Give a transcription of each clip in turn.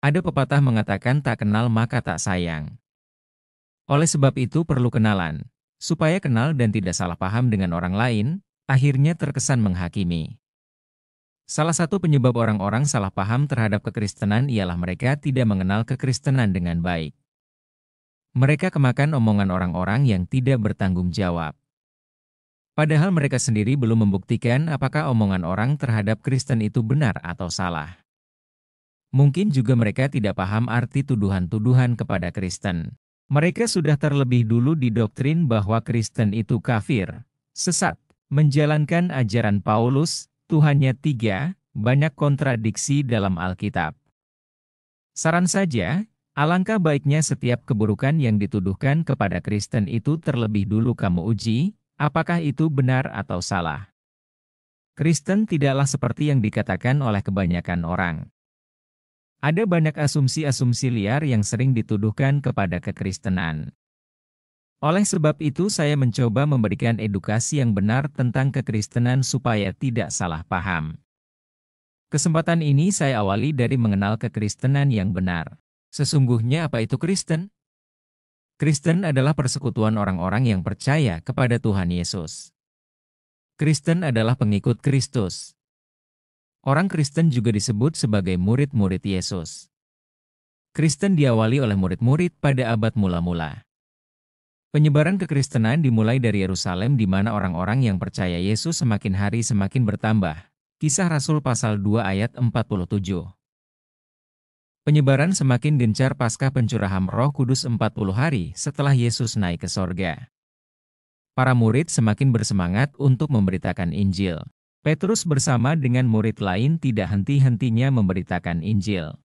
Ada pepatah mengatakan tak kenal maka tak sayang. Oleh sebab itu perlu kenalan, supaya kenal dan tidak salah paham dengan orang lain, akhirnya terkesan menghakimi. Salah satu penyebab orang-orang salah paham terhadap kekristenan ialah mereka tidak mengenal kekristenan dengan baik. Mereka kemakan omongan orang-orang yang tidak bertanggung jawab. Padahal mereka sendiri belum membuktikan apakah omongan orang terhadap Kristen itu benar atau salah. Mungkin juga mereka tidak paham arti tuduhan-tuduhan kepada Kristen. Mereka sudah terlebih dulu didoktrin bahwa Kristen itu kafir, sesat, menjalankan ajaran Paulus, Tuhannya tiga, banyak kontradiksi dalam Alkitab. Saran saja, alangkah baiknya setiap keburukan yang dituduhkan kepada Kristen itu terlebih dulu kamu uji, apakah itu benar atau salah. Kristen tidaklah seperti yang dikatakan oleh kebanyakan orang. Ada banyak asumsi-asumsi liar yang sering dituduhkan kepada kekristenan. Oleh sebab itu saya mencoba memberikan edukasi yang benar tentang kekristenan supaya tidak salah paham. Kesempatan ini saya awali dari mengenal kekristenan yang benar. Sesungguhnya apa itu Kristen? Kristen adalah persekutuan orang-orang yang percaya kepada Tuhan Yesus. Kristen adalah pengikut Kristus. Orang Kristen juga disebut sebagai murid-murid Yesus. Kristen diawali oleh murid-murid pada abad mula-mula. Penyebaran kekristenan dimulai dari Yerusalem di mana orang-orang yang percaya Yesus semakin hari semakin bertambah. Kisah Rasul pasal 2 ayat 47. Penyebaran semakin gencar pasca pencurahan Roh Kudus 40 hari setelah Yesus naik ke sorga. Para murid semakin bersemangat untuk memberitakan Injil. Petrus bersama dengan murid lain tidak henti-hentinya memberitakan Injil.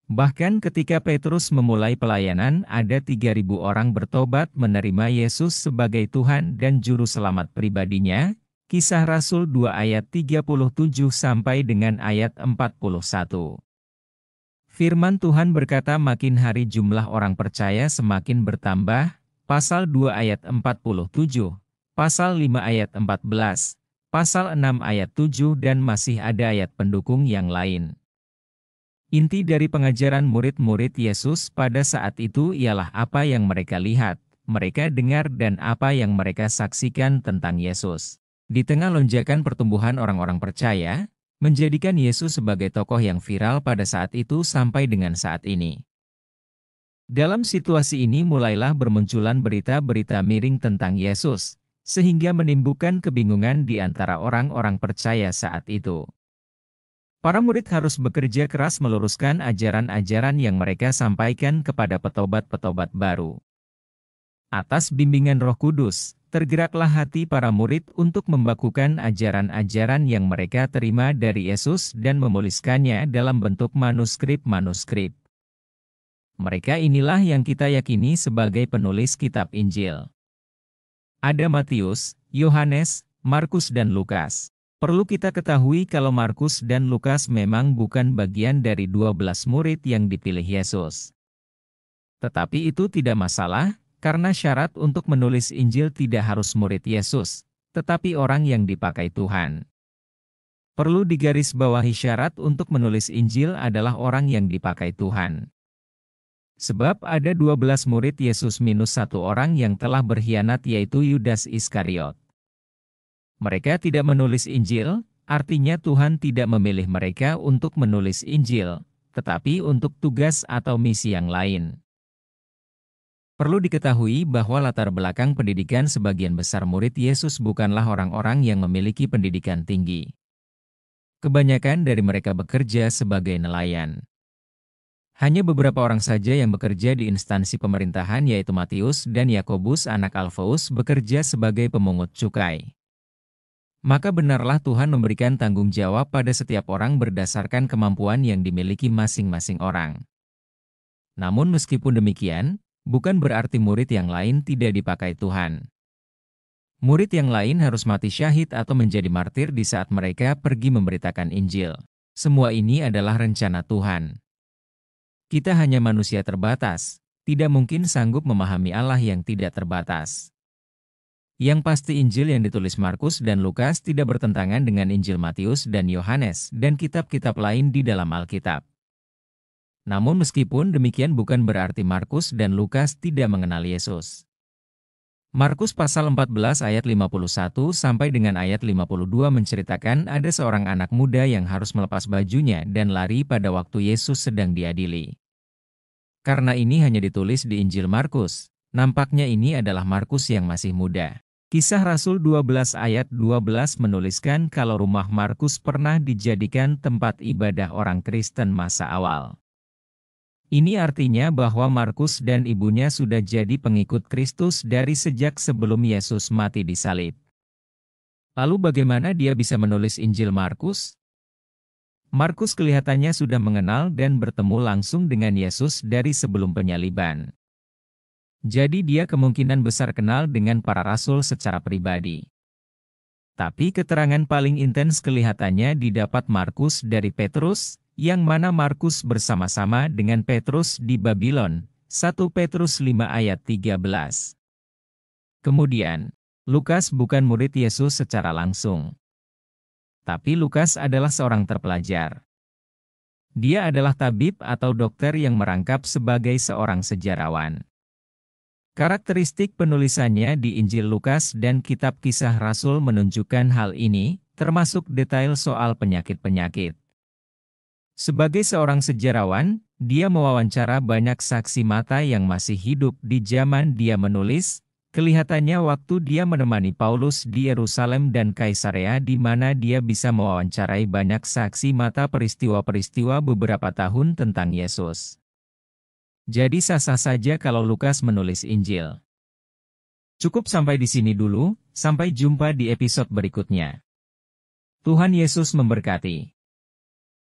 Bahkan ketika Petrus memulai pelayanan, ada 3.000 orang bertobat menerima Yesus sebagai Tuhan dan Juru Selamat pribadinya. Kisah Rasul 2 ayat 37 sampai dengan ayat 41. Firman Tuhan berkata makin hari jumlah orang percaya semakin bertambah, pasal 2 ayat 47, pasal 5 ayat 14, pasal 6 ayat 7 dan masih ada ayat pendukung yang lain. Inti dari pengajaran murid-murid Yesus pada saat itu ialah apa yang mereka lihat, mereka dengar dan apa yang mereka saksikan tentang Yesus. Di tengah lonjakan pertumbuhan orang-orang percaya, menjadikan Yesus sebagai tokoh yang viral pada saat itu sampai dengan saat ini. Dalam situasi ini mulailah bermunculan berita-berita miring tentang Yesus, sehingga menimbulkan kebingungan di antara orang-orang percaya saat itu. Para murid harus bekerja keras meluruskan ajaran-ajaran yang mereka sampaikan kepada petobat-petobat baru. Atas bimbingan Roh Kudus, tergeraklah hati para murid untuk membakukan ajaran-ajaran yang mereka terima dari Yesus dan menuliskannya dalam bentuk manuskrip-manuskrip. Mereka inilah yang kita yakini sebagai penulis kitab Injil. Ada Matius, Yohanes, Markus dan Lukas. Perlu kita ketahui kalau Markus dan Lukas memang bukan bagian dari 12 murid yang dipilih Yesus. Tetapi itu tidak masalah, karena syarat untuk menulis Injil tidak harus murid Yesus, tetapi orang yang dipakai Tuhan. Perlu digarisbawahi syarat untuk menulis Injil adalah orang yang dipakai Tuhan. Sebab ada 12 murid Yesus minus satu orang yang telah berkhianat yaitu Yudas Iskariot. Mereka tidak menulis Injil, artinya Tuhan tidak memilih mereka untuk menulis Injil, tetapi untuk tugas atau misi yang lain. Perlu diketahui bahwa latar belakang pendidikan sebagian besar murid Yesus bukanlah orang-orang yang memiliki pendidikan tinggi. Kebanyakan dari mereka bekerja sebagai nelayan. Hanya beberapa orang saja yang bekerja di instansi pemerintahan yaitu Matius dan Yakobus anak Alfeus bekerja sebagai pemungut cukai. Maka benarlah Tuhan memberikan tanggung jawab pada setiap orang berdasarkan kemampuan yang dimiliki masing-masing orang. Namun meskipun demikian, bukan berarti murid yang lain tidak dipakai Tuhan. Murid yang lain harus mati syahid atau menjadi martir di saat mereka pergi memberitakan Injil. Semua ini adalah rencana Tuhan. Kita hanya manusia terbatas, tidak mungkin sanggup memahami Allah yang tidak terbatas. Yang pasti Injil yang ditulis Markus dan Lukas tidak bertentangan dengan Injil Matius dan Yohanes dan kitab-kitab lain di dalam Alkitab. Namun meskipun demikian bukan berarti Markus dan Lukas tidak mengenal Yesus. Markus pasal 14 ayat 51 sampai dengan ayat 52 menceritakan ada seorang anak muda yang harus melepas bajunya dan lari pada waktu Yesus sedang diadili. Karena ini hanya ditulis di Injil Markus, nampaknya ini adalah Markus yang masih muda. Kisah Rasul 12 ayat 12 menuliskan kalau rumah Markus pernah dijadikan tempat ibadah orang Kristen masa awal. Ini artinya bahwa Markus dan ibunya sudah jadi pengikut Kristus dari sejak sebelum Yesus mati di salib. Lalu bagaimana dia bisa menulis Injil Markus? Markus kelihatannya sudah mengenal dan bertemu langsung dengan Yesus dari sebelum penyaliban. Jadi dia kemungkinan besar kenal dengan para rasul secara pribadi. Tapi keterangan paling intens kelihatannya didapat Markus dari Petrus, yang mana Markus bersama-sama dengan Petrus di Babylon, 1 Petrus 5 ayat 13. Kemudian, Lukas bukan murid Yesus secara langsung. Tapi Lukas adalah seorang terpelajar. Dia adalah tabib atau dokter yang merangkap sebagai seorang sejarawan. Karakteristik penulisannya di Injil Lukas dan Kitab Kisah Rasul menunjukkan hal ini, termasuk detail soal penyakit-penyakit. Sebagai seorang sejarawan, dia mewawancara banyak saksi mata yang masih hidup di zaman dia menulis. Kelihatannya waktu dia menemani Paulus di Yerusalem dan Kaisarea di mana dia bisa mewawancarai banyak saksi mata peristiwa-peristiwa beberapa tahun tentang Yesus. Jadi sah-sah saja kalau Lukas menulis Injil. Cukup sampai di sini dulu, sampai jumpa di episode berikutnya. Tuhan Yesus memberkati.